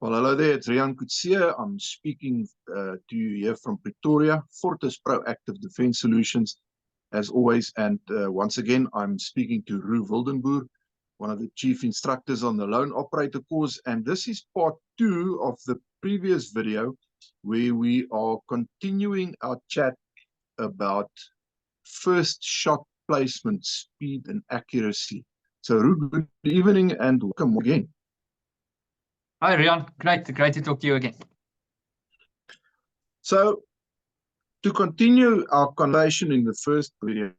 Well, hello there, it's Rian Kutsia. I'm speaking to you here from Pretoria, Fortis Proactive Defense Solutions, as always. And once again, I'm speaking to Roux Wildenboer, one of the chief instructors on the Lone Operator course. And this is part 2 of the previous video, where we are continuing our chat about first shot placement, speed, and accuracy. So, Roux, good evening and welcome again. Hi, Rian. Great to talk to you again. So, to continue our conversation in the first video,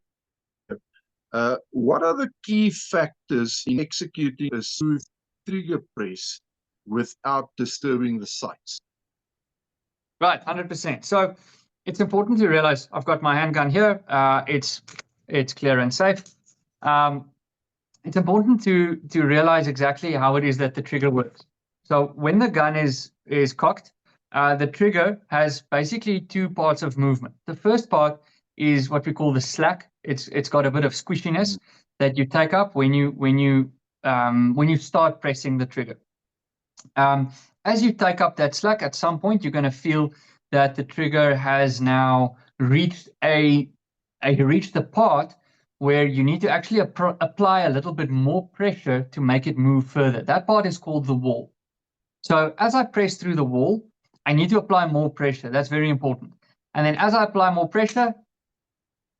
what are the key factors in executing a smooth trigger press without disturbing the sights? Right, 100%. So it's important to realize I've got my handgun here. It's clear and safe. It's important to realize exactly how it is that the trigger works. So when the gun is cocked, the trigger has basically 2 parts of movement. The first part is what we call the slack. It's got a bit of squishiness that you take up when you start pressing the trigger. As you take up that slack, at some point you're going to feel that the trigger has now reached the part where you need to actually apply a little bit more pressure to make it move further. That part is called the wall. So as I press through the wall, I need to apply more pressure. That's very important. And then as I apply more pressure,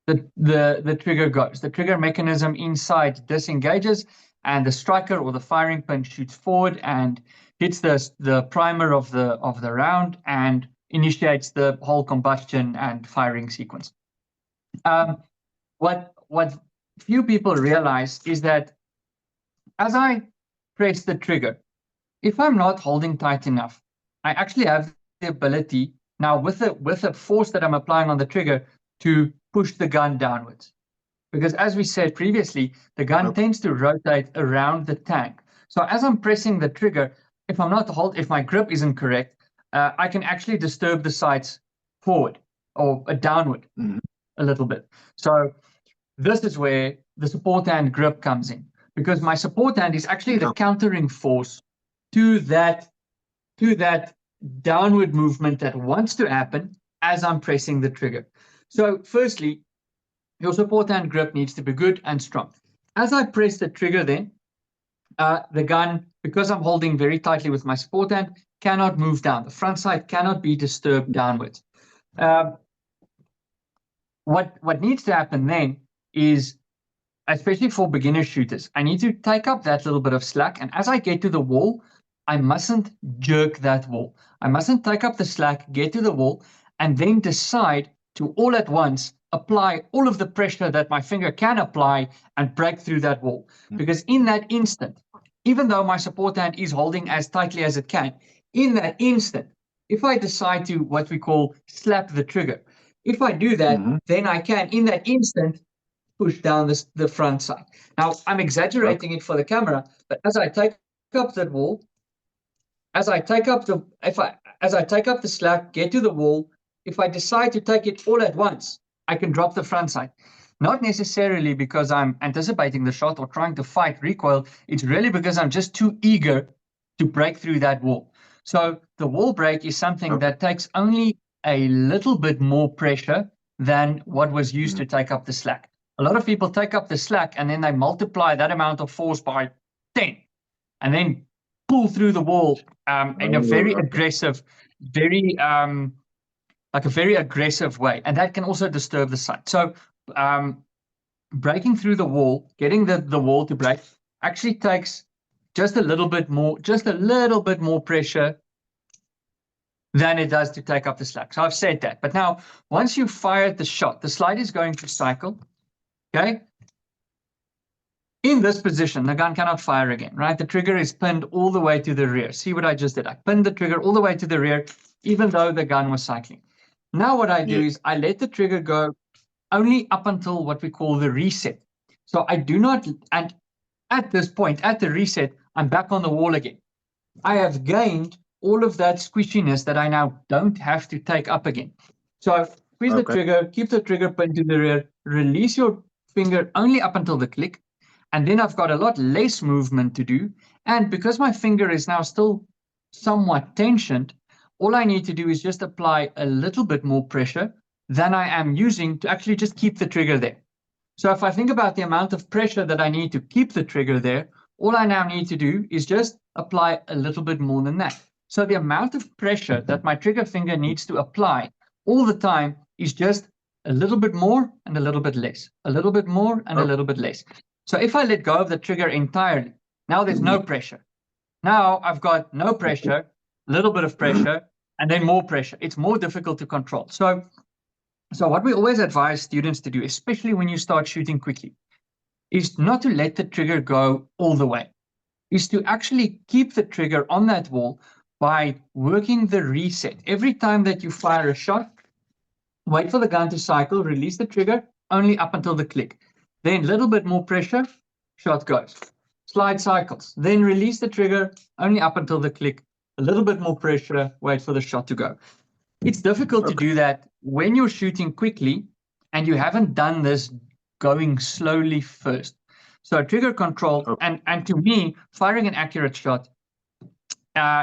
the trigger goes. The trigger mechanism inside disengages, and the striker or the firing pin shoots forward and hits the primer of the round and initiates the whole combustion and firing sequence. What few people realize is that as I press the trigger, if I'm not holding tight enough, I actually have the ability now with the force that I'm applying on the trigger to push the gun downwards. Because as we said previously, the gun tends to rotate around the tank. So as I'm pressing the trigger, if my grip isn't correct, I can actually disturb the sights forward or downward a little bit. So this is where the support hand grip comes in, because my support hand is actually the countering force to that downward movement that wants to happen as I'm pressing the trigger. So firstly, your support hand grip needs to be good and strong. As I press the trigger then, the gun, because I'm holding very tightly with my support hand, cannot move down. The front sight cannot be disturbed downwards. What needs to happen then is, especially for beginner shooters, I need to take up that little bit of slack, and as I get to the wall, I mustn't jerk that wall. I mustn't take up the slack, get to the wall, and then decide to all at once apply all of the pressure that my finger can apply and break through that wall. Because in that instant, even though my support hand is holding as tightly as it can, in that instant, if I decide to what we call slap the trigger, if I do that, then I can, in that instant, push down the front sight. Now, I'm exaggerating it for the camera, but as I take up that wall, as I take up the slack, get to the wall, if I decide to take it all at once, I can drop the front sight. Not necessarily because I'm anticipating the shot or trying to fight recoil. It's really because I'm just too eager to break through that wall. So the wall break is something that takes only a little bit more pressure than what was used to take up the slack. A lot of people take up the slack and then they multiply that amount of force by 10 and then pull through the wall in a very aggressive, very aggressive way, and that can also disturb the sight. So breaking through the wall, getting the wall to break, actually takes just a little bit more pressure than it does to take up the slack. So I've said that. But now, once you've fired the shot, the slide is going to cycle. Okay. In this position, the gun cannot fire again, right? The trigger is pinned all the way to the rear. See what I just did? I pinned the trigger all the way to the rear, even though the gun was cycling. Now what I do is I let the trigger go only up until what we call the reset. So I do not, and at this point, at the reset, I'm back on the wall again. I have gained all of that squishiness that I now don't have to take up again. So squeeze the trigger, keep the trigger pinned to the rear, release your finger only up until the click, and then I've got a lot less movement to do. And because my finger is now still somewhat tensioned, all I need to do is just apply a little bit more pressure than I am using to actually just keep the trigger there. So if I think about the amount of pressure that I need to keep the trigger there, all I now need to do is just apply a little bit more than that. So the amount of pressure that my trigger finger needs to apply all the time is just a little bit more and a little bit less, a little bit more and a little bit less. So if I let go of the trigger entirely, now there's no pressure. Now I've got no pressure, a little bit of pressure, and then more pressure. It's more difficult to control. So what we always advise students to do, especially when you start shooting quickly, is not to let the trigger go all the way, is to actually keep the trigger on that wall by working the reset. Every time that you fire a shot, wait for the gun to cycle, release the trigger only up until the click. Then a little bit more pressure, shot goes. Slide cycles, then release the trigger only up until the click, a little bit more pressure, wait for the shot to go. It's difficult to do that when you're shooting quickly and you haven't done this going slowly first. So trigger control, and to me, firing an accurate shot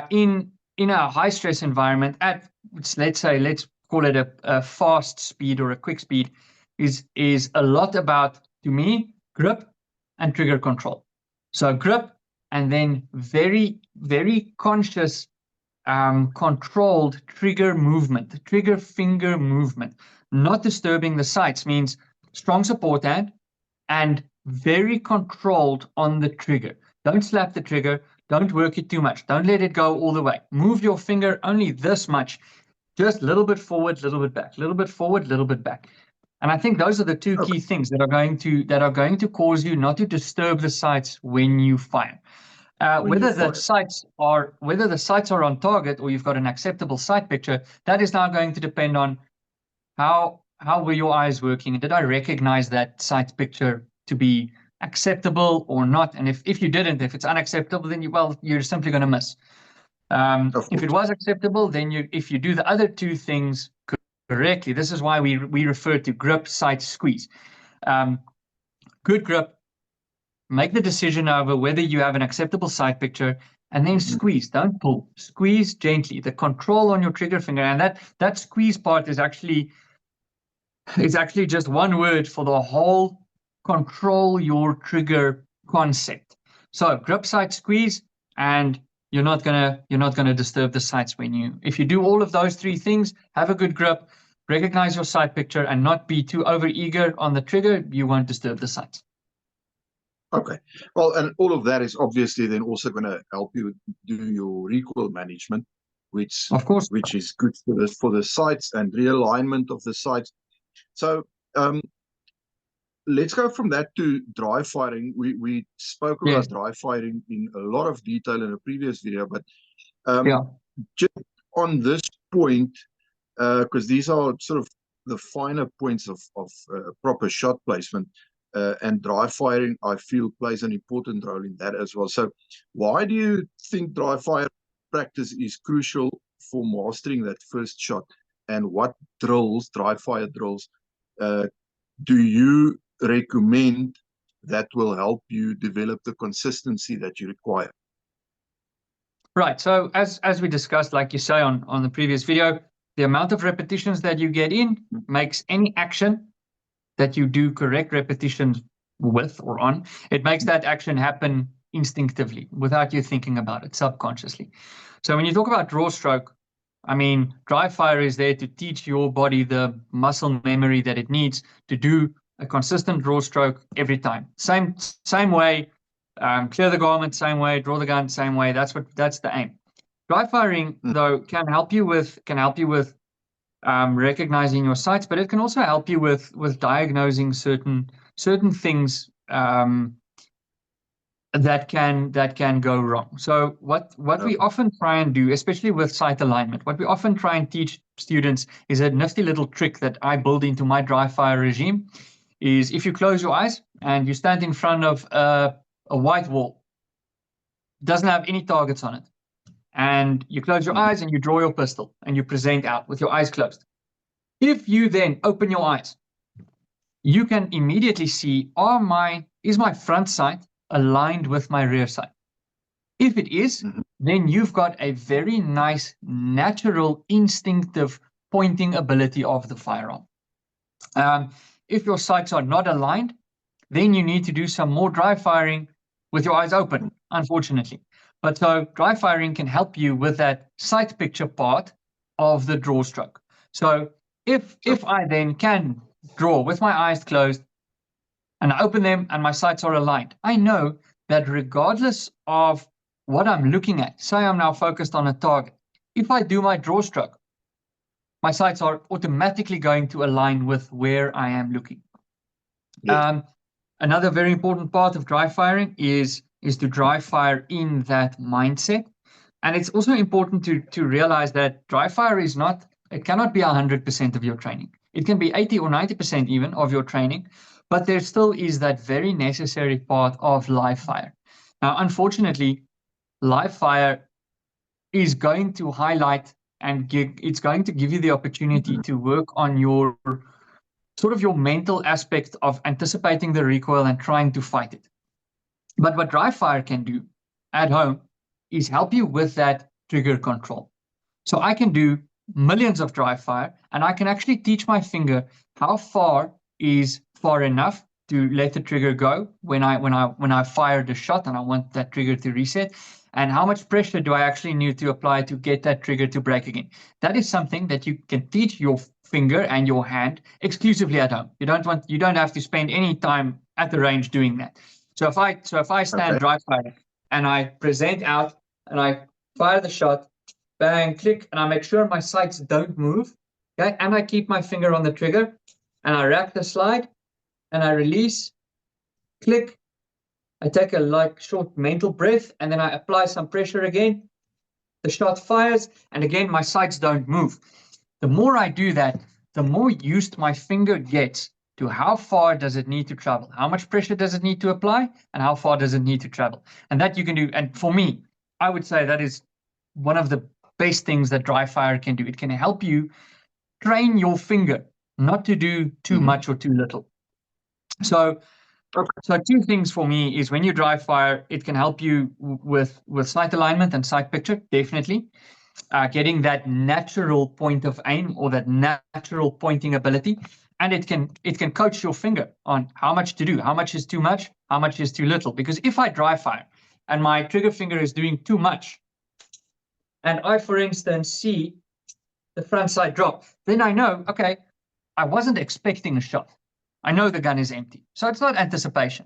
in a high stress environment at, let's call it a fast speed or a quick speed, is a lot about, to me, grip and trigger control. So grip, and then very, very conscious, controlled trigger movement, trigger finger movement. Not disturbing the sights means strong support hand and very controlled on the trigger. Don't slap the trigger. Don't work it too much. Don't let it go all the way. Move your finger only this much, just a little bit forward, a little bit back, a little bit forward, a little bit back. And I think those are the two key things that are going to cause you not to disturb the sights when you fire. Whether the sights are on target or you've got an acceptable sight picture, that is now going to depend on how were your eyes working, and did I recognize that sight picture to be acceptable or not? And if you didn't, if it's unacceptable, then you're simply going to miss. If it was acceptable, then if you do the other two things correctly, this is why we refer to grip, sight, squeeze. Good grip. Make the decision over whether you have an acceptable sight picture, and then squeeze. Don't pull. Squeeze gently. The control on your trigger finger, and that squeeze part is actually just one word for the whole control your trigger concept. So grip, sight, squeeze, and you're not gonna disturb the sights if you do all of those three things. Have a good grip, recognize your sight picture, and not be too over eager on the trigger. You won't disturb the sights. Okay, well, and all of that is obviously then also going to help you do your recoil management, which is good for the sights and realignment of the sights. So let's go from that to dry firing. We spoke about dry firing in a lot of detail in a previous video, but just on this point, because these are sort of the finer points of proper shot placement. And dry firing, I feel, plays an important role in that as well. So why do you think dry fire practice is crucial for mastering that first shot? And what drills, dry fire drills, do you recommend that will help you develop the consistency that you require? Right. So as we discussed, like you say on the previous video, the amount of repetitions that you get in makes any action that you do correct repetitions with or on, it makes that action happen instinctively without you thinking about it, subconsciously. So when you talk about draw stroke, I mean, dry fire is there to teach your body the muscle memory that it needs to do a consistent draw stroke every time. Same way, clear the garment, same way, draw the gun, same way. That's the aim. Dry firing, though, can help you with recognizing your sights, but it can also help you with diagnosing certain things that can go wrong. So what we often try and do, especially with sight alignment, what we often try and teach students is a nifty little trick that I build into my dry fire regime. Is if you close your eyes and you stand in front of a white wall, doesn't have any targets on it, and you close your eyes and you draw your pistol and you present out with your eyes closed. If you then open your eyes, you can immediately see, is my front sight aligned with my rear sight? If it is, then you've got a very nice, natural, instinctive pointing ability of the firearm. If your sights are not aligned, then you need to do some more dry firing with your eyes open, unfortunately. But so dry firing can help you with that sight picture part of the draw stroke. So if I then can draw with my eyes closed and I open them and my sights are aligned, I know that regardless of what I'm looking at, say I'm now focused on a target, if I do my draw stroke, my sights are automatically going to align with where I am looking. Yes. Another very important part of dry firing is to dry fire in that mindset. And it's also important to realize that dry fire is not, it cannot be 100% of your training. It can be 80 or 90% even of your training, but there still is that very necessary part of live fire. Now, unfortunately, live fire is going to highlight and it's going to give you the opportunity to work on your sort of your mental aspect of anticipating the recoil and trying to fight it. But what dry fire can do at home is help you with that trigger control. So I can do millions of dry fire and I can actually teach my finger how far is far enough to let the trigger go when I fired a shot and I want that trigger to reset, and how much pressure do I actually need to apply to get that trigger to break again. That is something that you can teach your finger and your hand exclusively at home. You don't have to spend any time at the range doing that. So if I stand dry fire and I present out and I fire the shot, bang, click, and I make sure my sights don't move, okay, and I keep my finger on the trigger and I wrap the slide and I release, click, I take a short mental breath and then I apply some pressure again. The shot fires and again my sights don't move. The more I do that, the more used my finger gets to how far does it need to travel, how much pressure does it need to apply, and how far does it need to travel. And that you can do. And for me, I would say that is one of the best things that dry fire can do. It can help you train your finger not to do too much or too little. So two things for me is when you dry fire, it can help you with sight alignment and sight picture, definitely. Getting that natural point of aim or that natural pointing ability. And it can coach your finger on how much to do, how much is too much, how much is too little. Because if I dry fire and my trigger finger is doing too much, and I, for instance, see the front sight drop, then I know, okay, I wasn't expecting a shot. I know the gun is empty. So it's not anticipation.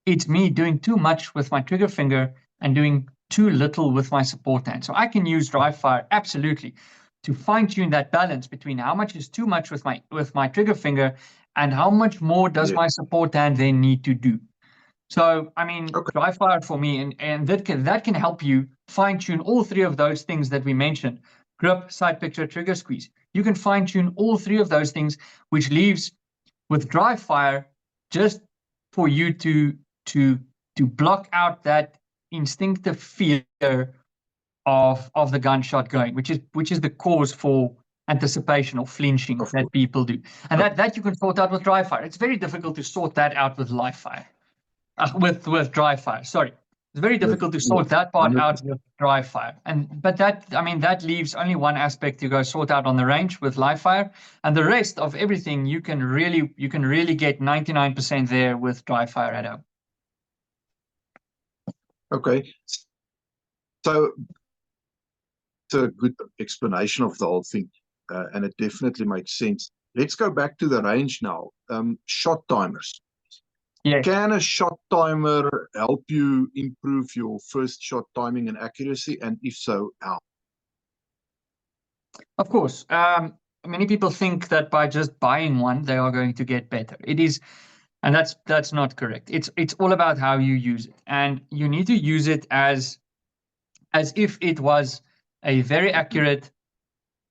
It's me doing too much with my trigger finger and doing too little with my support hand. So I can use dry fire absolutely to fine tune that balance between how much is too much with my trigger finger and how much more does my support hand then need to do. So, I mean, dry fire for me, and that can help you fine tune all three of those things that we mentioned: grip, sight picture, trigger squeeze. You can fine tune all three of those things, which leaves with dry fire just for you to block out that instinctive fear of the gunshot going, which is the cause for anticipation or flinching that people do. And that you can sort out with dry fire. It's very difficult to sort that out with live fire. With dry fire, sorry. It's very difficult to sort that part out with dry fire. But that leaves only one aspect to go sort out on the range with live fire. And the rest of everything you can really get 99% there with dry fire at home. Okay. So it's a good explanation of the whole thing. And it definitely makes sense. Let's go back to the range now. Shot timers. Yes. Can a shot timer help you improve your first shot timing and accuracy? And if so, how? Of course. Many people think that by just buying one, they are going to get better. It is, and that's not correct. It's all about how you use it. And you need to use it as if it was a very accurate,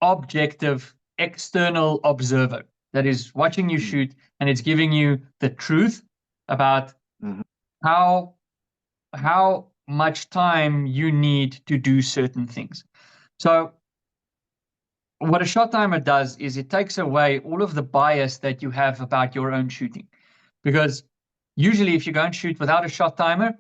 objective, external observer that is watching you shoot, and it's giving you the truth about how much time you need to do certain things. So what a shot timer does is it takes away all of the bias that you have about your own shooting. Because usually if you go and shoot without a shot timer,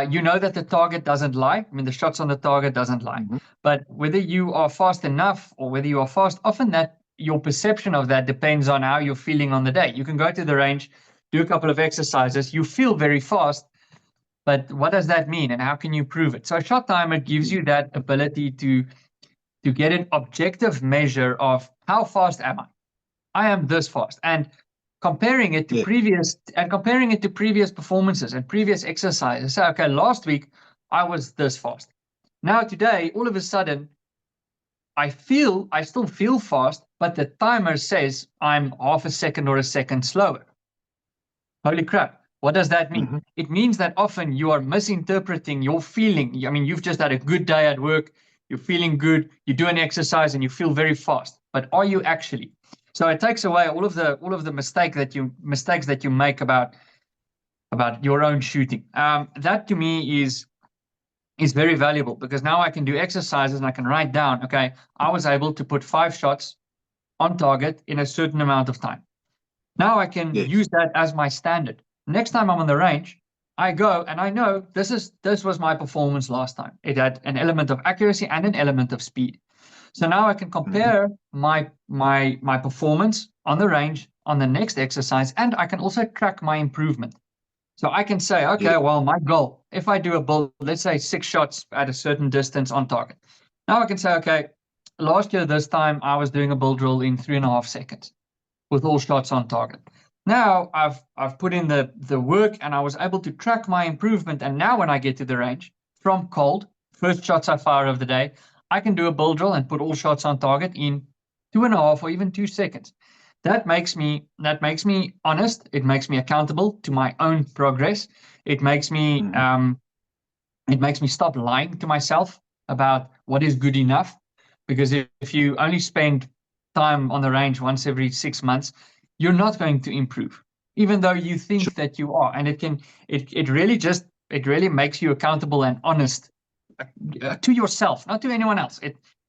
you know that the target doesn't lie. I mean, the shots on the target doesn't lie. Mhm. But whether you are fast enough or whether you are fast, often that your perception of that depends on how you're feeling on the day. You can go to the range, do a couple of exercises, you feel very fast, but what does that mean and how can you prove it? So a shot timer gives you that ability to get an objective measure of how fast am I? I am this fast. And comparing it to previous performances and previous exercises. So, okay, last week I was this fast. Now today, all of a sudden, I still feel fast, but the timer says I'm half a second or a second slower. Holy crap. What does that mean? Mhm. It means that often you are misinterpreting your feeling. I mean, you've just had a good day at work, you're feeling good, you do an exercise and you feel very fast. But are you actually? So it takes away all of the mistakes that you make about your own shooting. That to me is very valuable because now I can do exercises and I can write down, okay, I was able to put 5 shots on target in a certain amount of time. Now I can Yes. use that as my standard. Next time I'm on the range, I go and I know this was my performance last time. It had an element of accuracy and an element of speed. So now I can compare my performance on the range on the next exercise, and I can also track my improvement. So I can say, okay, Yeah. well, my goal, if I do a build, let's say 6 shots at a certain distance on target. Now I can say, okay, last year this time I was doing a build drill in 3.5 seconds with all shots on target. Now I've put in the work and I was able to track my improvement. And now when I get to the range from cold, first shots I fire of the day, I can do a build drill and put all shots on target in 2.5 or even 2 seconds. That makes me honest. It makes me accountable to my own progress. It makes me Mhm. stop lying to myself about what is good enough. Because if you only spend time on the range once every 6 months, you're not going to improve, even though you Sure. think that you are. And it really makes you accountable and honest to yourself, not to anyone else.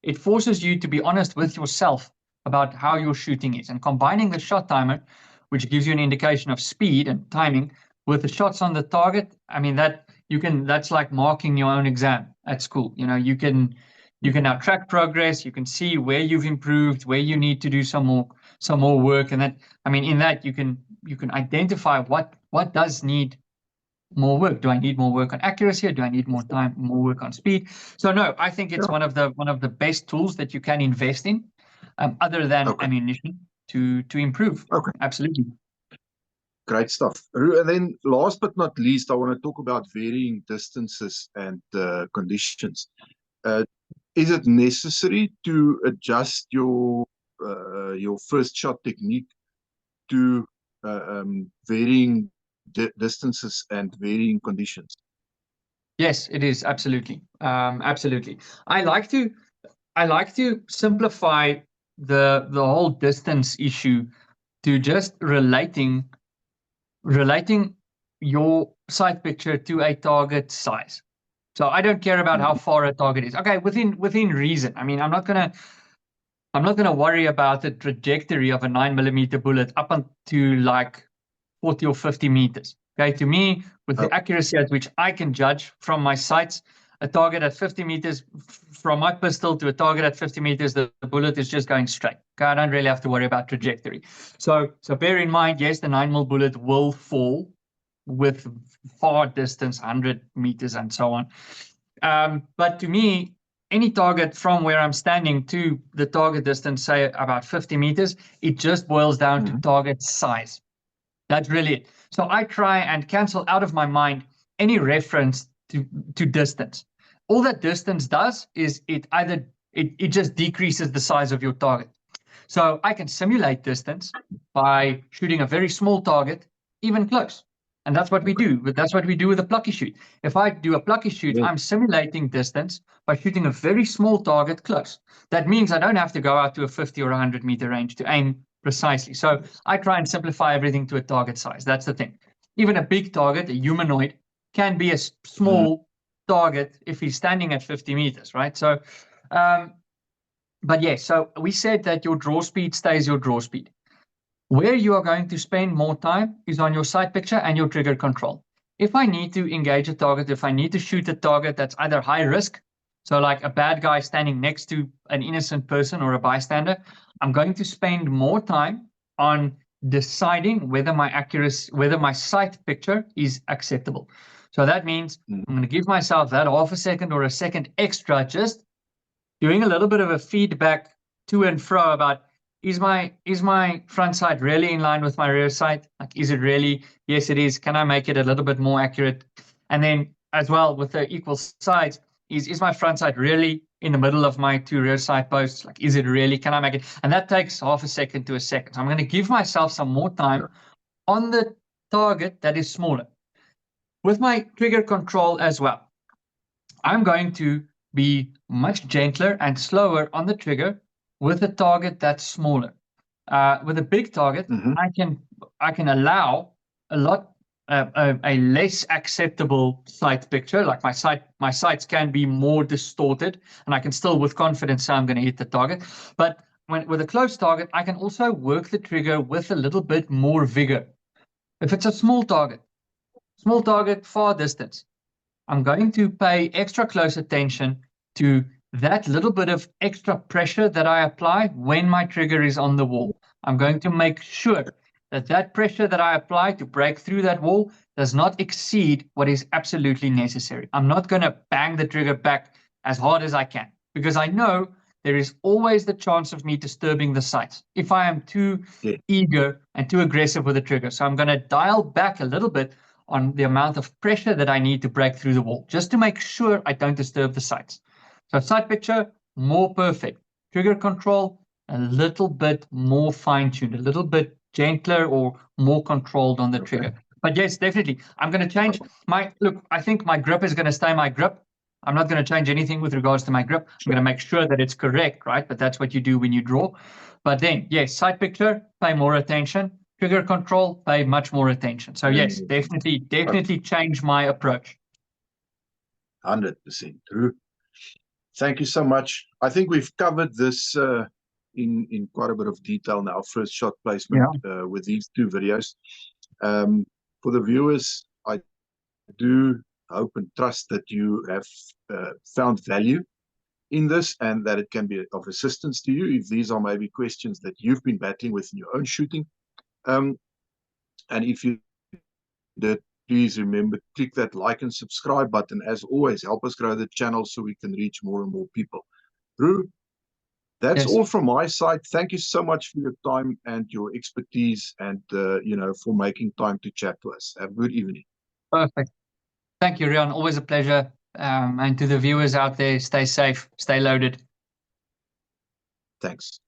It forces you to be honest with yourself about how your shooting is. And combining the shot timer, which gives you an indication of speed and timing, with the shots on the target, I mean that's like marking your own exam at school. You can now track progress, you can see where you've improved, where you need to do some more work. And that, I mean, in that you can identify what does need more work. Do I need more work on accuracy, or do I need more work on speed? So no, I think it's Yeah. one of the best tools that you can invest in, other than Okay. ammunition, to improve. Okay. Absolutely. Great stuff. And then last but not least, I want to talk about varying distances and conditions. Uh, is it necessary to adjust your first shot technique to varying distances and varying conditions? Yes, it is absolutely. Absolutely. I like to simplify the whole distance issue to just relating your sight picture to a target size. So I don't care about how Mhm. far a target is. Okay, within reason. I mean, I'm not gonna worry about the trajectory of a 9mm bullet up onto like 40 or 50 meters. Okay, to me, with the Okay. accuracy at which I can judge from my sights, a target at 50 meters from my pistol to a target at 50 meters, the bullet is just going straight. Okay, I don't really have to worry about trajectory. So bear in mind, yes, the 9mm bullet will fall with far distance, 100 meters and so on. But to me, any target from where I'm standing to the target distance, say about 50 meters, it just boils down to Mhm. target size. That's really it. So I try and cancel out of my mind any reference to distance. All that distance does is it just decreases the size of your target. So I can simulate distance by shooting a very small target, even close. And that's what we Okay. do. But that's what we do with a plucky shoot. If I do a plucky shoot, Yeah. I'm simulating distance by shooting a very small target close. That means I don't have to go out to a 50 or 100-meter range to aim precisely. So I try and simplify everything to a target size. That's the thing. Even a big target, a humanoid, can be a Mhm. small target if he's standing at 50 meters, right? So um, but yes, so we said that your draw speed stays your draw speed. Where you are going to spend more time is on your sight picture and your trigger control. if I need to engage a target, if I need to shoot a target that's either high risk, so like a bad guy standing next to an innocent person or a bystander, I'm going to spend more time on deciding whether my sight picture is acceptable. So that means I'm going to give myself that half a second or a second extra, just doing a little bit of a feedback to and fro about, is my front sight really in line with my rear sight? Like, is it really? Yes, it is. Can I make it a little bit more accurate? And then as well with the equal sides, is my front sight really in the middle of my two rear sight posts? Like, is it really? Can I make it? And that takes half a second to a second. So I'm going to give myself some more time on the target that is smaller. With my trigger control as well, I'm going to be much gentler and slower on the trigger with a target that's smaller. With a big target, I can allow a lot a less acceptable sight picture. Like my sights can be more distorted, and I can still with confidence say I'm going to hit the target. But with a close target, I can also work the trigger with a little bit more vigor. If it's a small target, far distance, I'm going to pay extra close attention to that little bit of extra pressure that I apply when my trigger is on the wall. I'm going to make sure that that pressure that I apply to break through that wall does not exceed what is absolutely necessary. I'm not going to bang the trigger back as hard as I can, because I know there is always the chance of me disturbing the sights if I am too eager and too aggressive with the trigger. So I'm going to dial back a little bit on the amount of pressure that I need to break through the wall, just to make sure I don't disturb the sights. So sight picture, more perfect. Trigger control, a little bit more fine-tuned, a little bit gentler or more controlled on the trigger. But yes, definitely, I'm going to change look, I think my grip is going to stay my grip. I'm not going to change anything with regards to my grip. I'm going to make sure that it's correct, right? But that's what you do when you draw. But then, yes, sight picture, pay more attention. Trigger control, pay much more attention. So yes, definitely change my approach. 100% true. Thank you so much. I think we've covered this in quite a bit of detail now. First shot placement with these two videos. For the viewers, I do hope and trust that you have found value in this and that it can be of assistance to you if these are maybe questions that you've been battling with in your own shooting. And if you did, please remember, click that like and subscribe button. As always, help us grow the channel so we can reach more and more people. Roux, that's all from my side. Thank you so much for your time and your expertise, and for making time to chat to us. Have a good evening. Perfect. Thank you, Rian. Always a pleasure. And to the viewers out there, stay safe, stay loaded. Thanks.